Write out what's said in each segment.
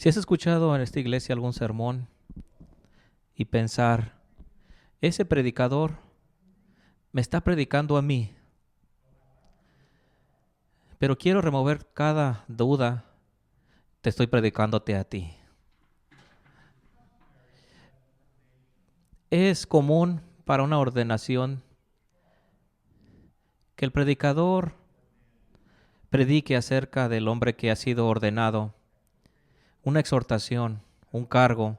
Si has escuchado en esta iglesia algún sermón y pensar, ese predicador me está predicando a mí, pero quiero remover cada duda, te estoy predicándote a ti. Es común para una ordenación que el predicador predique acerca del hombre que ha sido ordenado, una exhortación, un cargo,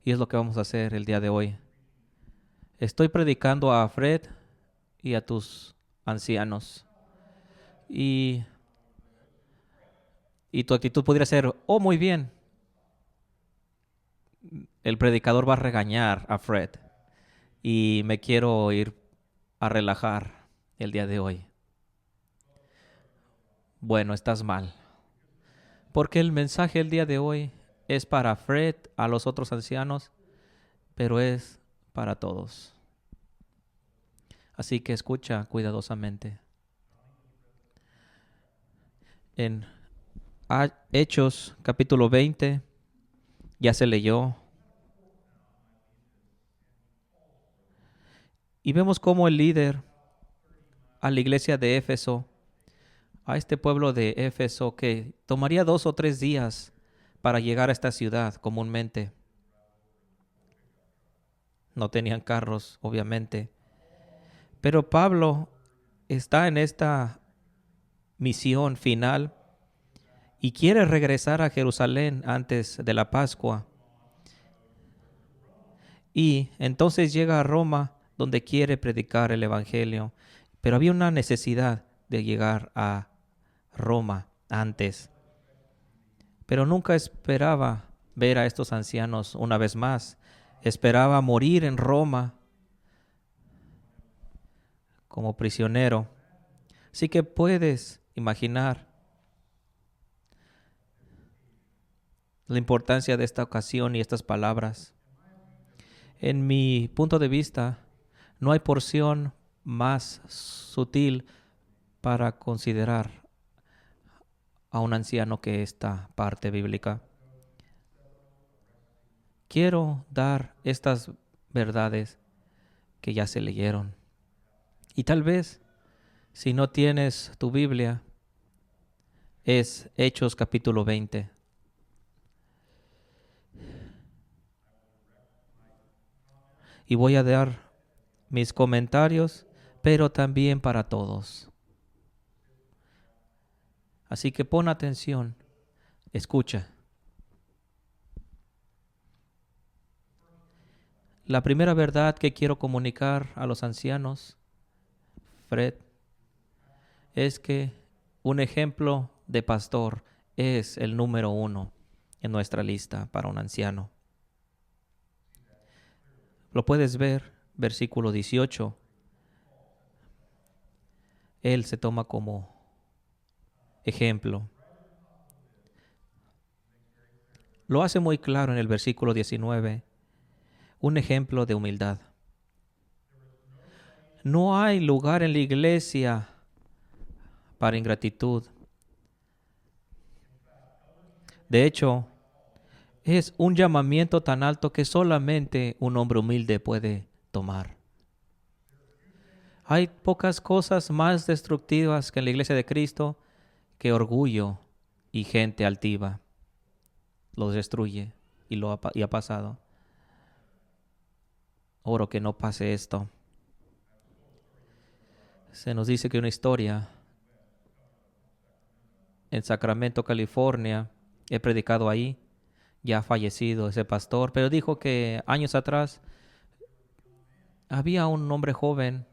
y es lo que vamos a hacer el día de hoy. Estoy predicando a Fred y a tus ancianos. Y, y tu actitud podría ser, oh, muy bien, el predicador va a regañar a Fred y me quiero ir a relajar el día de hoy. Bueno, estás mal. Porque el mensaje el día de hoy es para Fred, a los otros ancianos, pero es para todos. Así que escucha cuidadosamente. En Hechos capítulo 20 ya se leyó. Y vemos cómo el líder a la iglesia de Éfeso, a este pueblo de Éfeso que tomaría 2 o 3 días para llegar a esta ciudad comúnmente. No tenían carros, obviamente. Pero Pablo está en esta misión final y quiere regresar a Jerusalén antes de la Pascua. Y entonces llega a Roma donde quiere predicar el Evangelio. Pero había una necesidad de llegar a Roma antes. Pero nunca esperaba ver a estos ancianos una vez más. Esperaba morir en Roma como prisionero. Así que puedes imaginar la importancia de esta ocasión y estas palabras. En mi punto de vista, no hay porción más sutil para considerar a un anciano que esta parte bíblica. Quiero dar estas verdades que ya se leyeron. Y tal vez, si no tienes tu Biblia, es Hechos capítulo 20. Y voy a dar mis comentarios, pero también para todos. Así que pon atención, escucha. La primera verdad que quiero comunicar a los ancianos, Fred, es que un ejemplo de pastor es el número 1 en nuestra lista para un anciano. Lo puedes ver, versículo 18. Él se toma como ejemplo. Lo hace muy claro en el versículo 19, un ejemplo de humildad. No hay lugar en la iglesia para ingratitud. De hecho, es un llamamiento tan alto que solamente un hombre humilde puede tomar. Hay pocas cosas más destructivas que en la iglesia de Cristo que orgullo y gente altiva. Los destruye y ha pasado. Oro que no pase esto. Se nos dice que una historia en Sacramento, California, he predicado ahí, ya ha fallecido ese pastor, pero dijo que años atrás había un hombre joven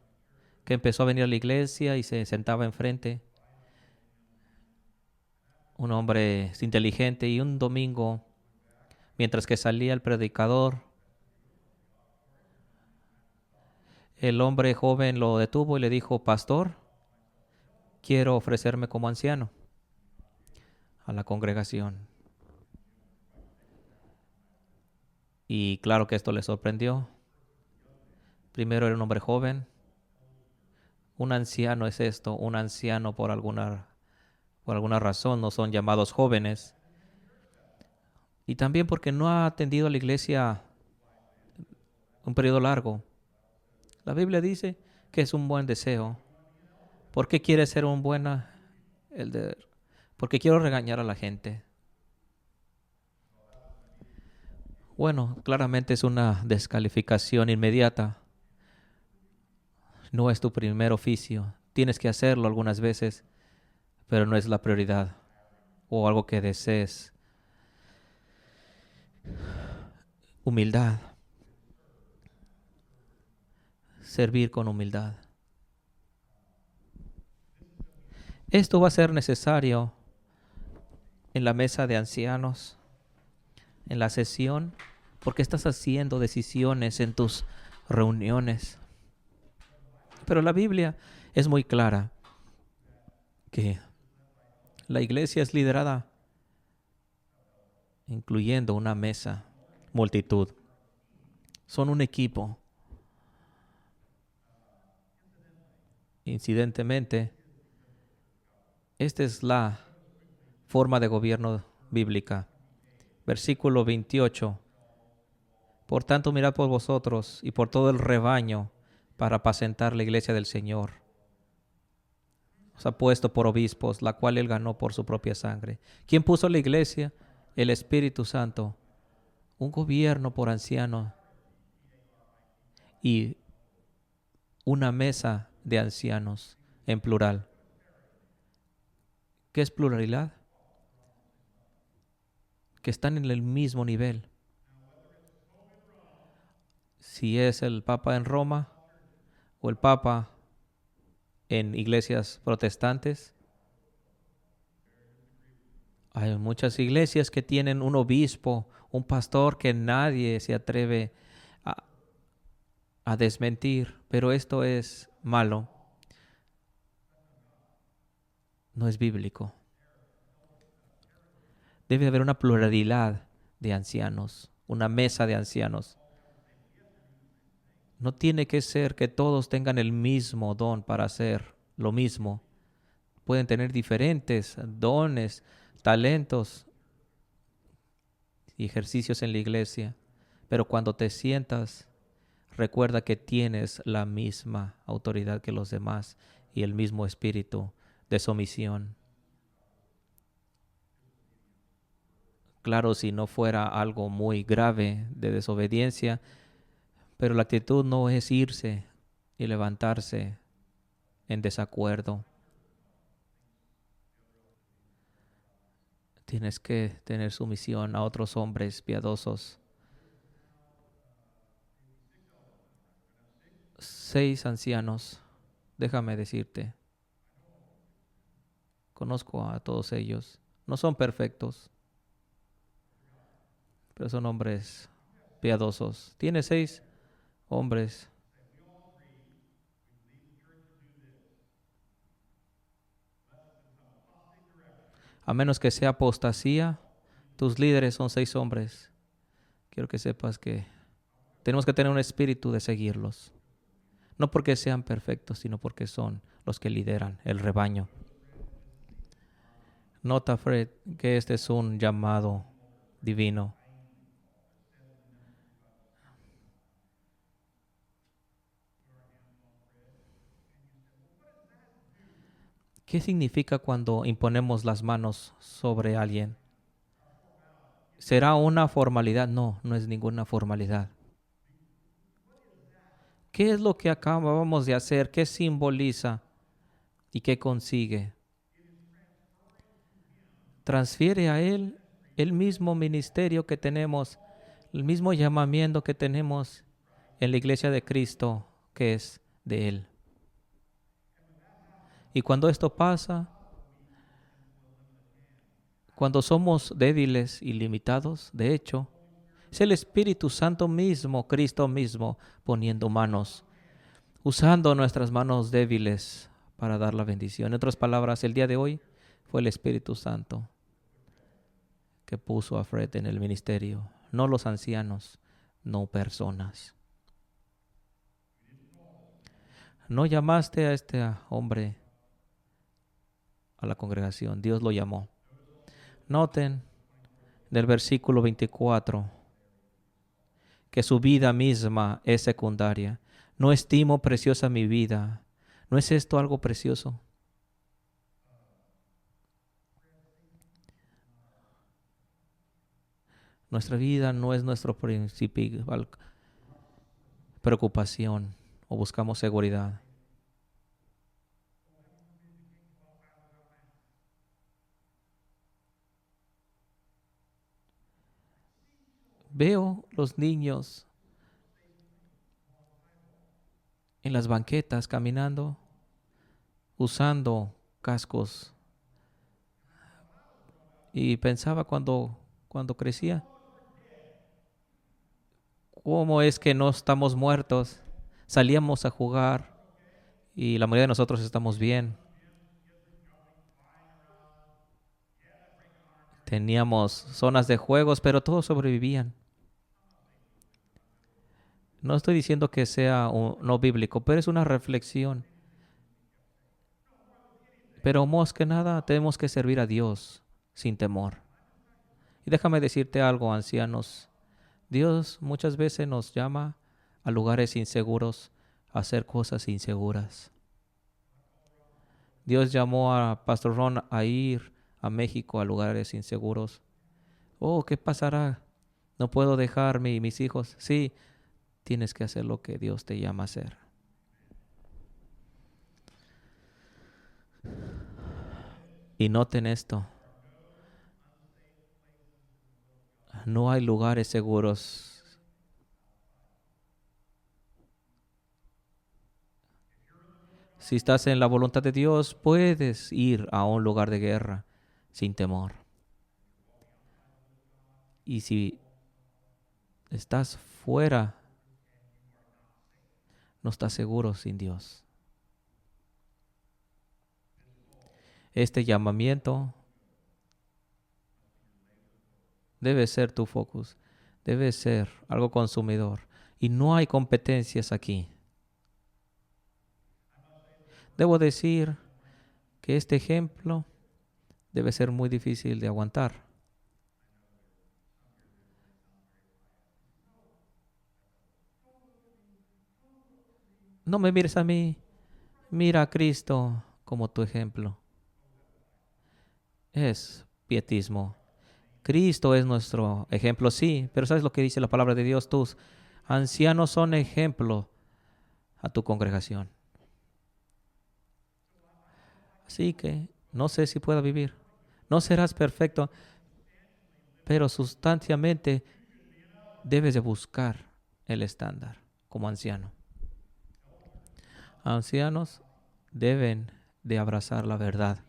que empezó a venir a la iglesia y se sentaba enfrente. Un hombre inteligente, y un domingo, mientras que salía el predicador, el hombre joven lo detuvo y le dijo: pastor, quiero ofrecerme como anciano a la congregación. Y claro que esto le sorprendió. Primero era un hombre joven. Un anciano es esto, un anciano por alguna razón no son llamados jóvenes. y también porque no ha atendido a la iglesia un periodo largo. La Biblia dice que es un buen deseo. ¿Por qué quiere ser un buen elder? Porque quiero regañar a la gente. Bueno, claramente es una descalificación inmediata. No es tu primer oficio. Tienes que hacerlo algunas veces, pero no es la prioridad o algo que desees. Humildad. Servir con humildad. Esto va a ser necesario en la mesa de ancianos, en la sesión, porque estás haciendo decisiones en tus reuniones. Pero la Biblia es muy clara que la iglesia es liderada incluyendo una mesa, multitud. Son un equipo. Incidentemente, esta es la forma de gobierno bíblica. Versículo 28. Por tanto, mirad por vosotros y por todo el rebaño para apacentar la iglesia del Señor. Os ha puesto por obispos, la cual él ganó por su propia sangre. ¿Quién puso la iglesia? El Espíritu Santo. Un gobierno por ancianos y una mesa de ancianos en plural. ¿Qué es pluralidad? Que están en el mismo nivel. Si es el Papa en Roma o el Papa en iglesias protestantes, hay muchas iglesias que tienen un obispo, un pastor que nadie se atreve a, a desmentir, pero esto es malo, no es bíblico. Debe haber una pluralidad de ancianos, una mesa de ancianos. No tiene que ser que todos tengan el mismo don para hacer lo mismo. Pueden tener diferentes dones, talentos y ejercicios en la iglesia, pero cuando te sientas, recuerda que tienes la misma autoridad que los demás y el mismo espíritu de sumisión. Claro, si no fuera algo muy grave de desobediencia, pero la actitud no es irse y levantarse en desacuerdo. Tienes que tener sumisión a otros hombres piadosos. 6 ancianos, déjame decirte, conozco a todos ellos. No son perfectos, pero son hombres piadosos. Tiene 6 hombres. A menos que sea apostasía, tus líderes son 6 hombres. Quiero que sepas que tenemos que tener un espíritu de seguirlos. No porque sean perfectos, sino porque son los que lideran el rebaño. Nota, Fred, que este es un llamado divino. ¿Qué significa cuando imponemos las manos sobre alguien? ¿Será una formalidad? No, no es ninguna formalidad. ¿Qué es lo que acabamos de hacer? ¿Qué simboliza y qué consigue? Transfiere a Él el mismo ministerio que tenemos, el mismo llamamiento que tenemos en la iglesia de Cristo, que es de Él. Y cuando esto pasa, cuando somos débiles y limitados, de hecho, es el Espíritu Santo mismo, Cristo mismo, poniendo manos, usando nuestras manos débiles para dar la bendición. En otras palabras, el día de hoy fue el Espíritu Santo que puso a Fred en el ministerio, no los ancianos, no personas. No llamaste a este hombre a la congregación, Dios lo llamó. Noten del versículo 24, que su vida misma es secundaria. No estimo preciosa mi vida. ¿No es esto algo precioso? Nuestra vida no es nuestra principal preocupación o buscamos seguridad. Veo los niños en las banquetas caminando, usando cascos. Y pensaba cuando crecía, ¿cómo es que no estamos muertos? Salíamos a jugar y la mayoría de nosotros estamos bien. Teníamos zonas de juegos, pero todos sobrevivían. No estoy diciendo que sea no bíblico, pero es una reflexión. Pero más que nada tenemos que servir a Dios sin temor. Y déjame decirte algo, ancianos. Dios muchas veces nos llama a lugares inseguros, a hacer cosas inseguras. Dios llamó a Pastor Ron a ir a México a lugares inseguros. Oh, ¿qué pasará? No puedo dejar mis hijos. Sí, tienes que hacer lo que Dios te llama a hacer. Y noten esto. No hay lugares seguros. Si estás en la voluntad de Dios, puedes ir a un lugar de guerra sin temor. Y si estás fuera, no estás seguro sin Dios. Este llamamiento debe ser tu focus, debe ser algo consumidor. Y no hay competencias aquí. Debo decir que este ejemplo debe ser muy difícil de aguantar. No me mires a mí, mira a Cristo como tu ejemplo. Es pietismo. Cristo es nuestro ejemplo, sí, pero ¿sabes lo que dice la palabra de Dios? Tus ancianos son ejemplo a tu congregación. Así que no sé si pueda vivir. No serás perfecto, pero sustancialmente debes de buscar el estándar como anciano. Ancianos deben de abrazar la verdad.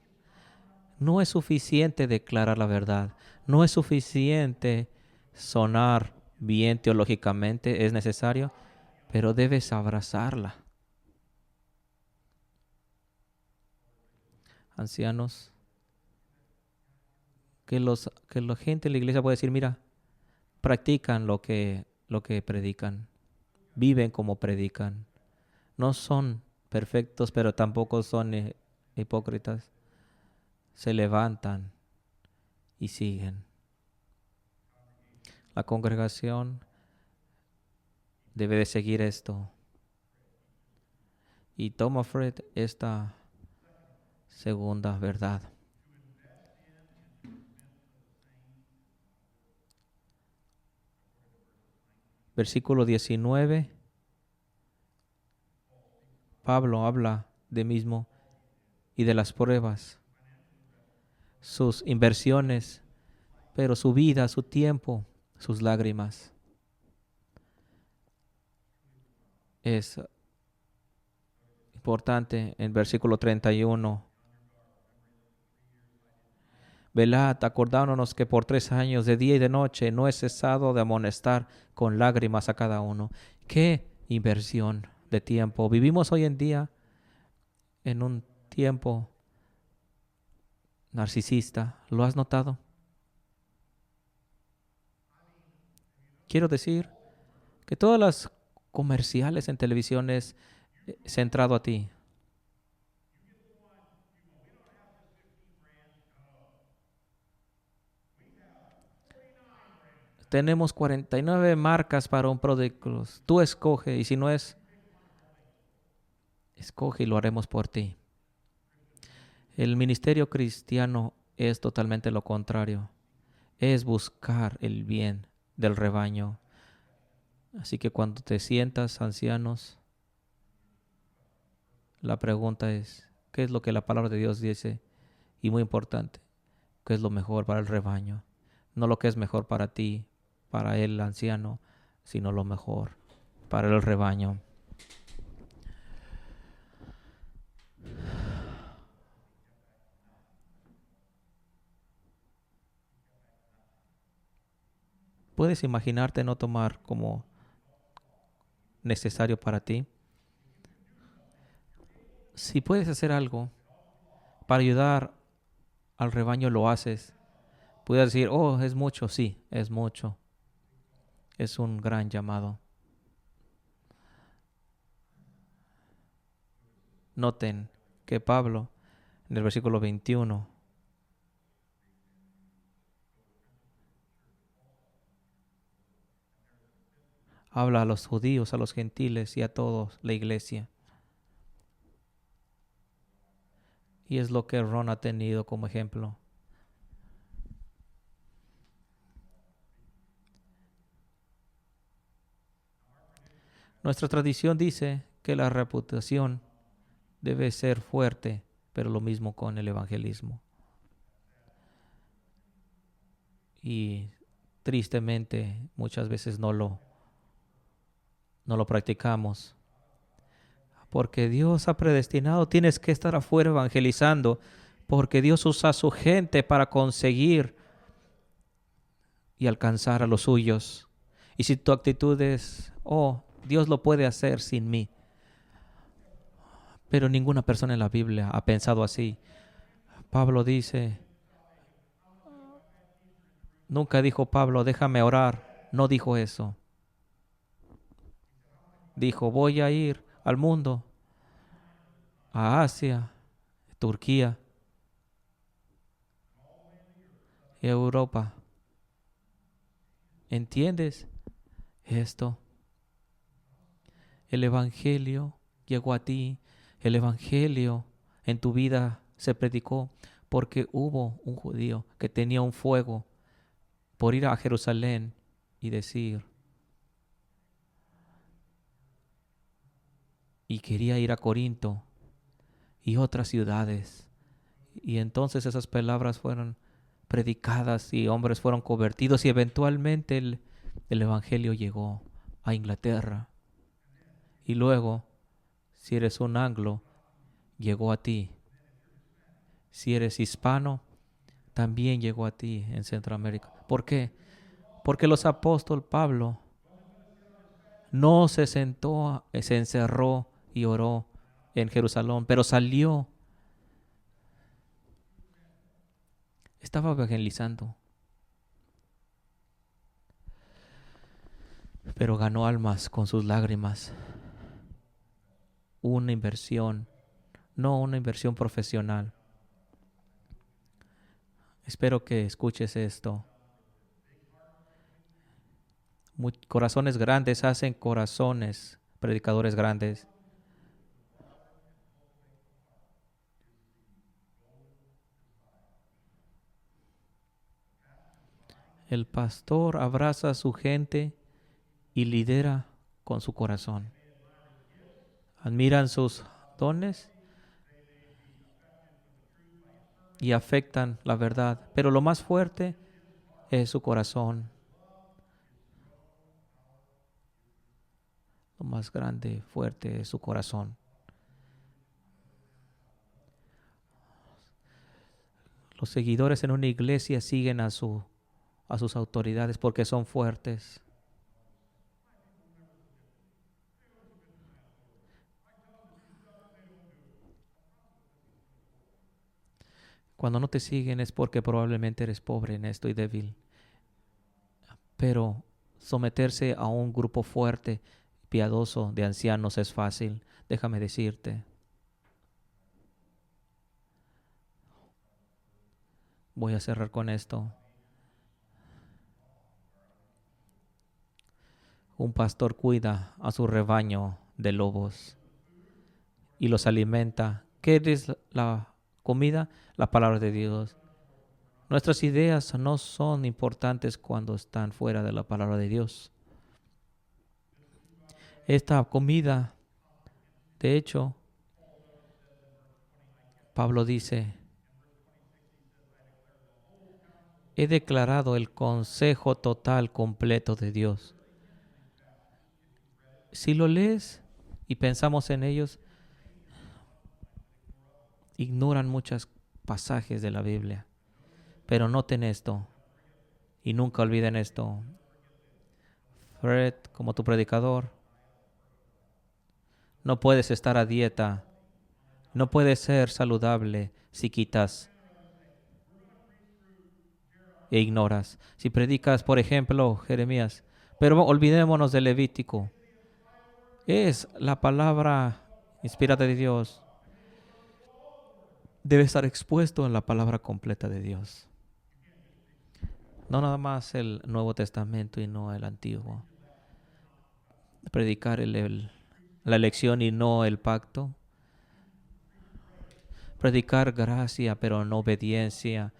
No es suficiente declarar la verdad. No es suficiente sonar bien teológicamente. Es necesario, pero debes abrazarla. Ancianos, que la gente de la iglesia puede decir, mira, practican lo que predican. Viven como predican. No son perfectos, pero tampoco son hipócritas. Se levantan y siguen. La congregación debe de seguir esto. Y toma Fred esta segunda verdad. Versículo 19. Pablo habla de mismo y de las pruebas, sus inversiones, pero su vida, su tiempo, sus lágrimas. Es importante en versículo 31. Velad, acordándonos que por 3 años de día y de noche no he cesado de amonestar con lágrimas a cada uno. ¡Qué inversión de tiempo! Vivimos hoy en día en un tiempo narcisista. ¿Lo has notado? Quiero decir que todas las comerciales en televisión es centrado a ti. Tenemos 49 marcas para un producto. Tú escoge y si no es, escoge y lo haremos por ti. El ministerio cristiano es totalmente lo contrario. Es buscar el bien del rebaño. Así que cuando te sientas ancianos, la pregunta es, ¿qué es lo que la palabra de Dios dice? Y muy importante, ¿qué es lo mejor para el rebaño? No lo que es mejor para ti, para el anciano, sino lo mejor para el rebaño. ¿Puedes imaginarte no tomar como necesario para ti? Si puedes hacer algo para ayudar al rebaño, lo haces. Puedes decir, oh, es mucho. Sí, es mucho. Es un gran llamado. Noten que Pablo, en el versículo 21, habla a los judíos, a los gentiles y a todos, la iglesia. Y es lo que Ron ha tenido como ejemplo. Nuestra tradición dice que la reputación debe ser fuerte, pero lo mismo con el evangelismo. Y tristemente muchas veces no lo practicamos. Porque Dios ha predestinado, tienes que estar afuera evangelizando, porque Dios usa a su gente para conseguir y alcanzar a los suyos. Y si tu actitud es, oh, Dios lo puede hacer sin mí, pero ninguna persona en la Biblia ha pensado así. Pablo dice, nunca dijo Pablo, déjame orar, no dijo eso. Dijo, voy a ir al mundo, a Asia, Turquía, Europa. ¿Entiendes esto? El Evangelio llegó a ti, el Evangelio en tu vida se predicó porque hubo un judío que tenía un fuego por ir a Jerusalén y decir, y quería ir a Corinto y otras ciudades. Y entonces esas palabras fueron predicadas y hombres fueron convertidos y eventualmente el Evangelio llegó a Inglaterra. Y luego, si eres un anglo, llegó a ti. Si eres hispano, también llegó a ti en Centroamérica. ¿Por qué? Porque los apóstoles Pablo no se sentó, se encerró y oró en Jerusalén, pero salió, estaba evangelizando, pero ganó almas con sus lágrimas. Una inversión, no una inversión profesional. Espero que escuches esto. Corazones grandes hacen corazones, predicadores grandes. El pastor abraza a su gente y lidera con su corazón. Admiran sus dones y afectan la verdad, pero lo más fuerte es su corazón. Lo más grande, fuerte es su corazón. Los seguidores en una iglesia siguen a sus autoridades porque son fuertes. Cuando no te siguen es porque probablemente eres pobre en esto y débil. Pero someterse a un grupo fuerte, piadoso de ancianos es fácil. Déjame decirte. Voy a cerrar con esto. Un pastor cuida a su rebaño de lobos y los alimenta. ¿Qué es la comida? La palabra de Dios. Nuestras ideas no son importantes cuando están fuera de la palabra de Dios. Esta comida, de hecho, Pablo dice, he declarado el consejo total, completo de Dios. Si lo lees y pensamos en ellos, ignoran muchos pasajes de la Biblia. Pero noten esto y nunca olviden esto. Fred, como tu predicador, no puedes estar a dieta, no puedes ser saludable si quitas e ignoras. Si predicas, por ejemplo, Jeremías, pero olvidémonos del Levítico. Es la palabra inspirada de Dios. Debe estar expuesto en la palabra completa de Dios. No nada más el Nuevo Testamento y no el Antiguo. Predicar la elección y no el pacto. Predicar gracia pero no obediencia.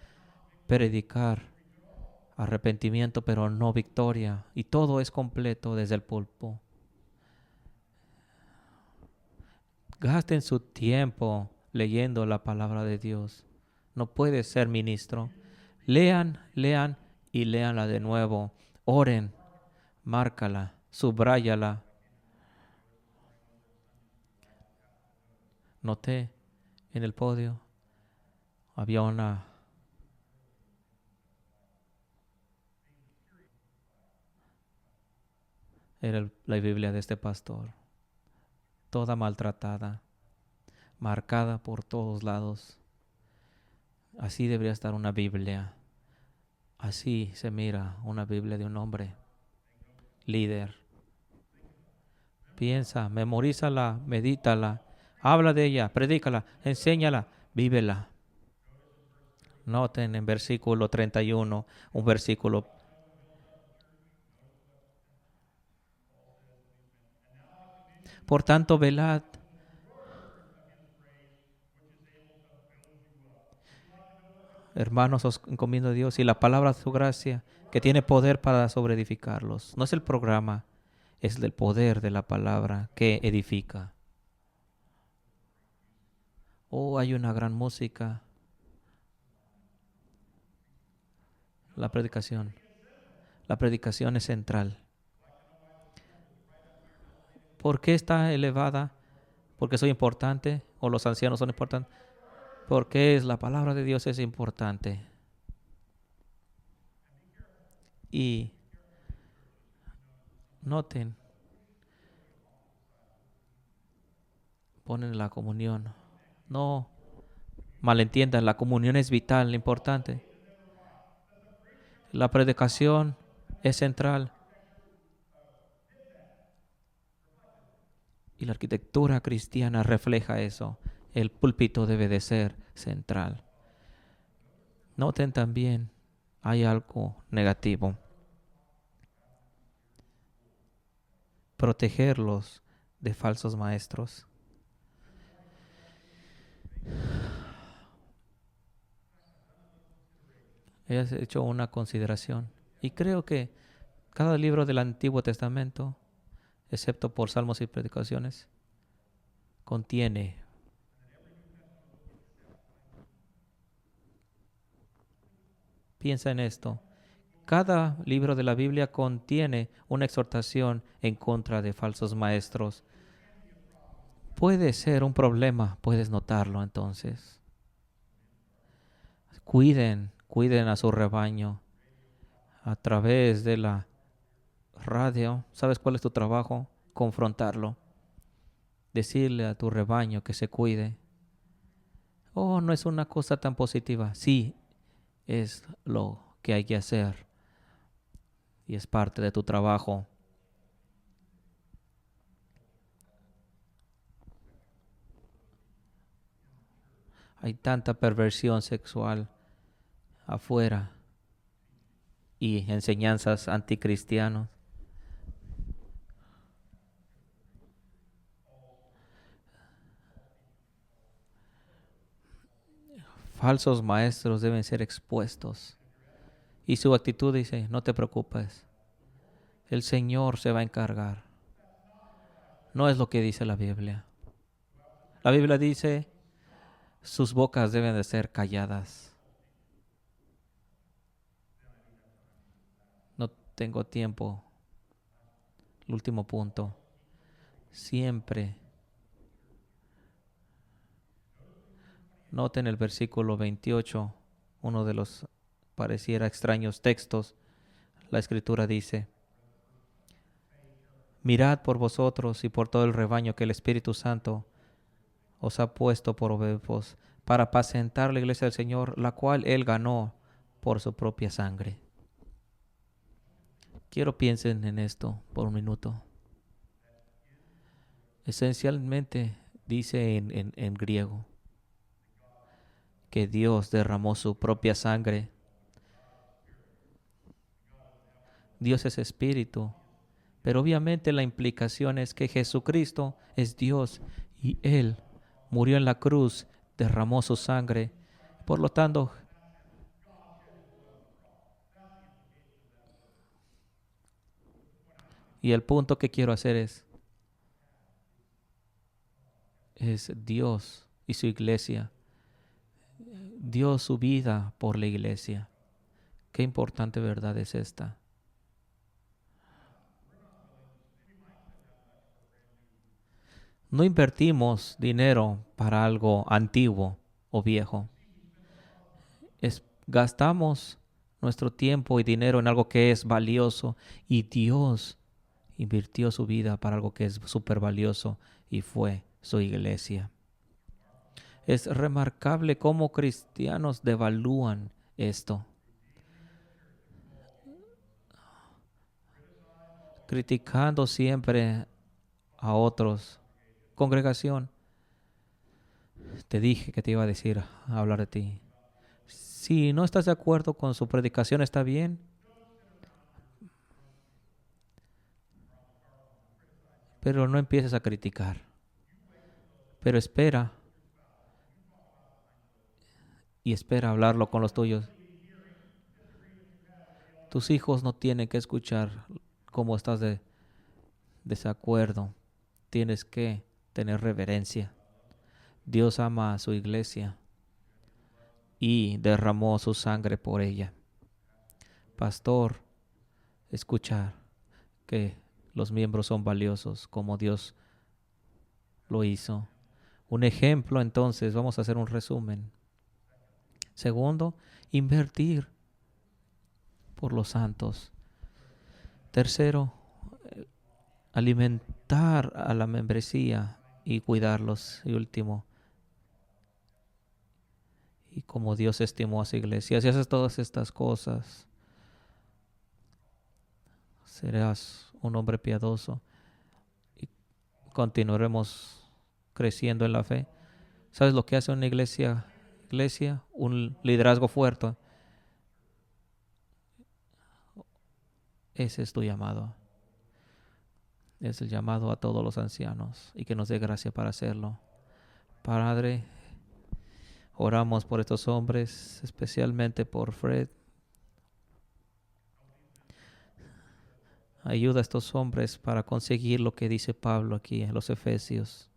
Predicar arrepentimiento pero no victoria. Y todo es completo desde el pulpo. Gasten su tiempo leyendo la palabra de Dios. No puede ser ministro. Lean y léanla de nuevo. Oren, márcala, subráyala. Noté en el podio había era la Biblia de este pastor, toda maltratada, marcada por todos lados. Así debería estar una Biblia. Así se mira una Biblia de un hombre líder. Piensa, memorízala, medítala, habla de ella, predícala, enséñala, vívela. Noten en versículo 31, un versículo. Por tanto, velad. Hermanos, os encomiendo a Dios y la palabra de su gracia, que tiene poder para sobreedificarlos. No es el programa, es el poder de la palabra que edifica. Oh, hay una gran música. La predicación. La predicación es central. ¿Por qué está elevada? ¿Porque soy importante? ¿O los ancianos son importantes? Porque la palabra de Dios es importante. Y noten, ponen la comunión. No malentiendan, la comunión es vital, importante. La predicación es central. Y la arquitectura cristiana refleja eso. El púlpito debe de ser central. Noten también, hay algo negativo. Protegerlos de falsos maestros. He hecho una consideración. Y creo que cada libro del Antiguo Testamento, excepto por Salmos y Predicaciones, contiene piensa en esto. Cada libro de la Biblia contiene una exhortación en contra de falsos maestros. Puede ser un problema, puedes notarlo entonces. Cuiden a su rebaño a través de la radio. ¿Sabes cuál es tu trabajo? Confrontarlo. Decirle a tu rebaño que se cuide. Oh, no es una cosa tan positiva. Sí, es lo que hay que hacer. Y es parte de tu trabajo. Hay tanta perversión sexual afuera y enseñanzas anticristianos. falsos maestros deben ser expuestos. Y su actitud dice, no te preocupes, el Señor se va a encargar. No es lo que dice la Biblia. La Biblia dice, sus bocas deben de ser calladas. No tengo tiempo. El último punto. Siempre. Noten el versículo 28, uno de los pareciera extraños textos. La Escritura dice, mirad por vosotros y por todo el rebaño que el Espíritu Santo os ha puesto por obispos para apacentar la iglesia del Señor, la cual Él ganó por su propia sangre. Quiero piensen en esto por un minuto. Esencialmente dice en griego que Dios derramó su propia sangre. Dios es espíritu, pero obviamente la implicación es que Jesucristo es Dios y Él murió en la cruz, derramó su sangre. Por lo tanto, y el punto que quiero hacer es Dios y su iglesia. Dio su vida por la iglesia. Qué importante verdad es esta. No invertimos dinero para algo antiguo o viejo. Gastamos nuestro tiempo y dinero en algo que es valioso y Dios invirtió su vida para algo que es súper valioso y fue su iglesia. Es remarcable cómo cristianos devalúan esto, criticando siempre a otros. Congregación, te dije que te iba a decir, a hablar de ti. Si no estás de acuerdo con su predicación, está bien, pero no empieces a criticar. Pero espera y espera hablarlo con los tuyos. Tus hijos no tienen que escuchar cómo estás de desacuerdo. Tienes que tener reverencia. Dios ama a su iglesia y derramó su sangre por ella. Pastor, escuchar que los miembros son valiosos como Dios lo hizo. Un ejemplo, entonces, vamos a hacer un resumen. Segundo, invertir por los santos. Tercero, alimentar a la membresía y cuidarlos. Y último, y como Dios estimó a su iglesia. Si haces todas estas cosas, serás un hombre piadoso y continuaremos creciendo en la fe. ¿Sabes lo que hace una iglesia? Un liderazgo fuerte. Ese es tu llamado. Es el llamado a todos los ancianos y que nos dé gracia para hacerlo. Padre, oramos por estos hombres, especialmente por Fred. Ayuda a estos hombres para conseguir lo que dice Pablo aquí en los Efesios.